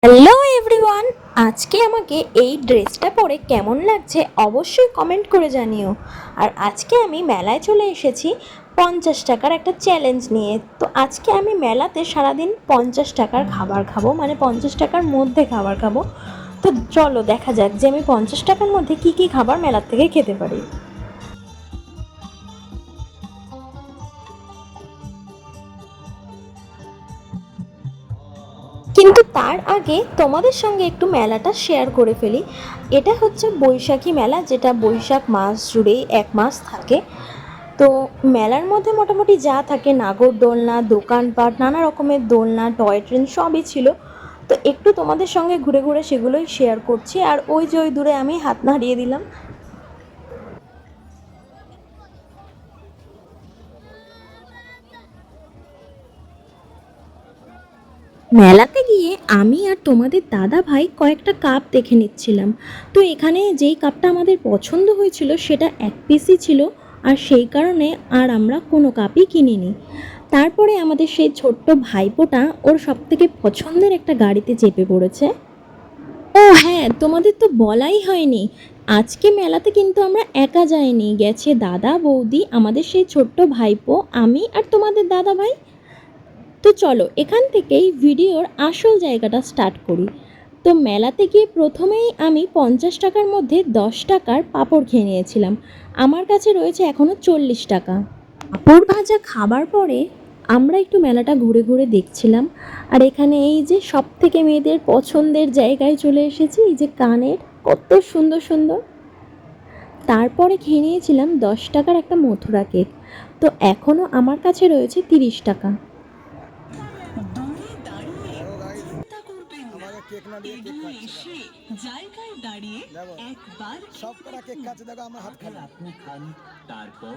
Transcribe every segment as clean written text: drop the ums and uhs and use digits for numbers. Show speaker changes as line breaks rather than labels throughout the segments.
Hello everyone, আজকে আমাকে এই ড্রেসটা পরে কেমন লাগছে অবশ্যই কমেন্ট করে জানিও। আর আজকে আমি মেলায় চলে এসেছি 50 টাকার একটা চ্যালেঞ্জ নিয়ে। তো আজকে আমি মেলাতে সারাদিন 50 টাকার খাবার খাবো, মানে 50 টাকার মধ্যে খাবার খাবো। তো চলো দেখা যাক যে আমি 50 টাকার মধ্যে কি কি খাবার মেলার থেকে খেতে পারি। কিন্তু তার আগে তোমাদের সঙ্গে একটু মেলাটা শেয়ার করে ফেলি। এটা হচ্ছে বৈশাখী মেলা, যেটা বৈশাখ মাস জুড়েই 1 মাস থাকে। তো মেলার মধ্যে মোটামুটি যা থাকে, নাগরদোলনা, দোকানপাট, নানা রকমের দোলনা, টয় ট্রেন সবই ছিল। তো একটু তোমাদের সঙ্গে ঘুরে ঘুরে সেগুলোই শেয়ার করছি। আর ওই যে ওই দূরে আমি হাত নাড়িয়ে দিলাম। মেলাতে গিয়ে আমি আর তোমাদের দাদা ভাই কয়েকটা কাপ দেখে নিচ্ছিলাম। তো এখানে যেই কাপটা আমাদের পছন্দ হয়েছিল সেটা 1 পিসই ছিল, আর সেই কারণে আর আমরা কোনো কাপই কিনিনি। তারপরে আমাদের সেই ছোট্ট ভাইপোটা ওর সবথেকে পছন্দের একটা গাড়িতে চেপে পড়েছে। ও হ্যাঁ, তোমাদের তো বলাই হয়নি, আজকে মেলাতে কিন্তু আমরা একা যাইনি, গেছে দাদা, বৌদি, আমাদের সেই ছোট্ট ভাইপো, আমি আর তোমাদের দাদা ভাই। তো চলো এখান থেকেই ভিডিওর আসল জায়গাটা স্টার্ট করি। তো মেলাতে গিয়ে প্রথমেই আমি 50 টাকার মধ্যে 10 টাকার পাঁপড় খেয়ে নিয়েছিলাম। আমার কাছে রয়েছে এখনও 40 টাকা। পাঁপড় ভাজা খাবার পরে আমরা একটু মেলাটা ঘুরে ঘুরে দেখছিলাম। আর এখানে এই যে সব থেকে মেয়েদের পছন্দের জায়গায় চলে এসেছি, এই যে কানের, কত সুন্দর সুন্দর। তারপরে খেয়ে নিয়েছিলাম 10 টাকার একটা মথুরা কেক। তো এখনও আমার কাছে রয়েছে 30 টাকা।
দূরে দাঁড়িয়ে চিন্তা করবেন না, এগিয়ে এসে জায়গায় দাঁড়িয়ে একবার
সবকটা কেক খাচ্ছে, দেখো আমার হাত খাবে।
আপনি খান, তারপর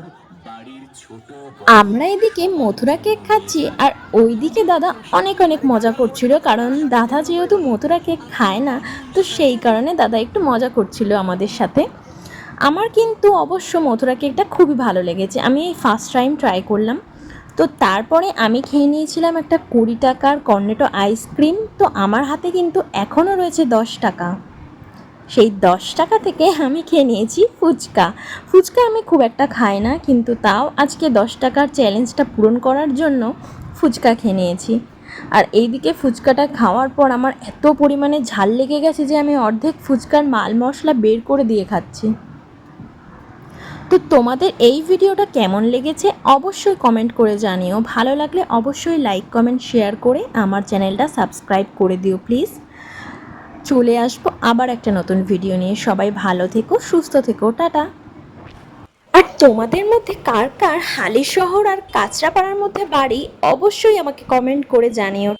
বাড়ির ছোট
আমরা এদিকে মথুরা কেক খাচ্ছি, আর ওইদিকে দাদা অনেক অনেক মজা করছিল, কারণ দাদা যেহেতু মথুরা কেক খায় না, তো সেই কারণে দাদা একটু মজা করছিল আমাদের সাথে। আমার কিন্তু অবশ্য মথুরা কেকটা খুবই ভালো লেগেছে, আমি এই ফার্স্ট টাইম ট্রাই করলাম। তো তারপরে আমি খেয়ে নিয়েছিলাম একটা 20 টাকার কর্নেটো আইসক্রিম। তো আমার হাতে কিন্তু এখনও রয়েছে 10 টাকা। সেই 10 টাকা থেকে আমি খেয়ে নিয়েছি ফুচকা। ফুচকা আমি খুব একটা খাই না, কিন্তু তাও আজকে 10 টাকার চ্যালেঞ্জটা পূরণ করার জন্য ফুচকা খেয়ে নিয়েছি। আর এইদিকে ফুচকাটা খাওয়ার পর আমার এত পরিমাণে ঝাল লেগে গেছে যে আমি অর্ধেক ফুচকার মাল মশলা বের করে দিয়ে খাচ্ছি। তো তোমাদের এই ভিডিওটা কেমন লেগেছে অবশ্যই কমেন্ট করে জানিও। ভালো লাগলে অবশ্যই লাইক, কমেন্ট, শেয়ার করে আমার চ্যানেলটা সাবস্ক্রাইব করে দিও প্লিজ। চলে আসবো আবার একটা নতুন ভিডিও নিয়ে। সবাই ভালো থেকো, সুস্থ থেকো, টাটা। আর তোমাদের মধ্যে কার কার হালিশহর আর কাঁচরাপাড়ার মধ্যে বাড়ি অবশ্যই আমাকে কমেন্ট করে জানিও।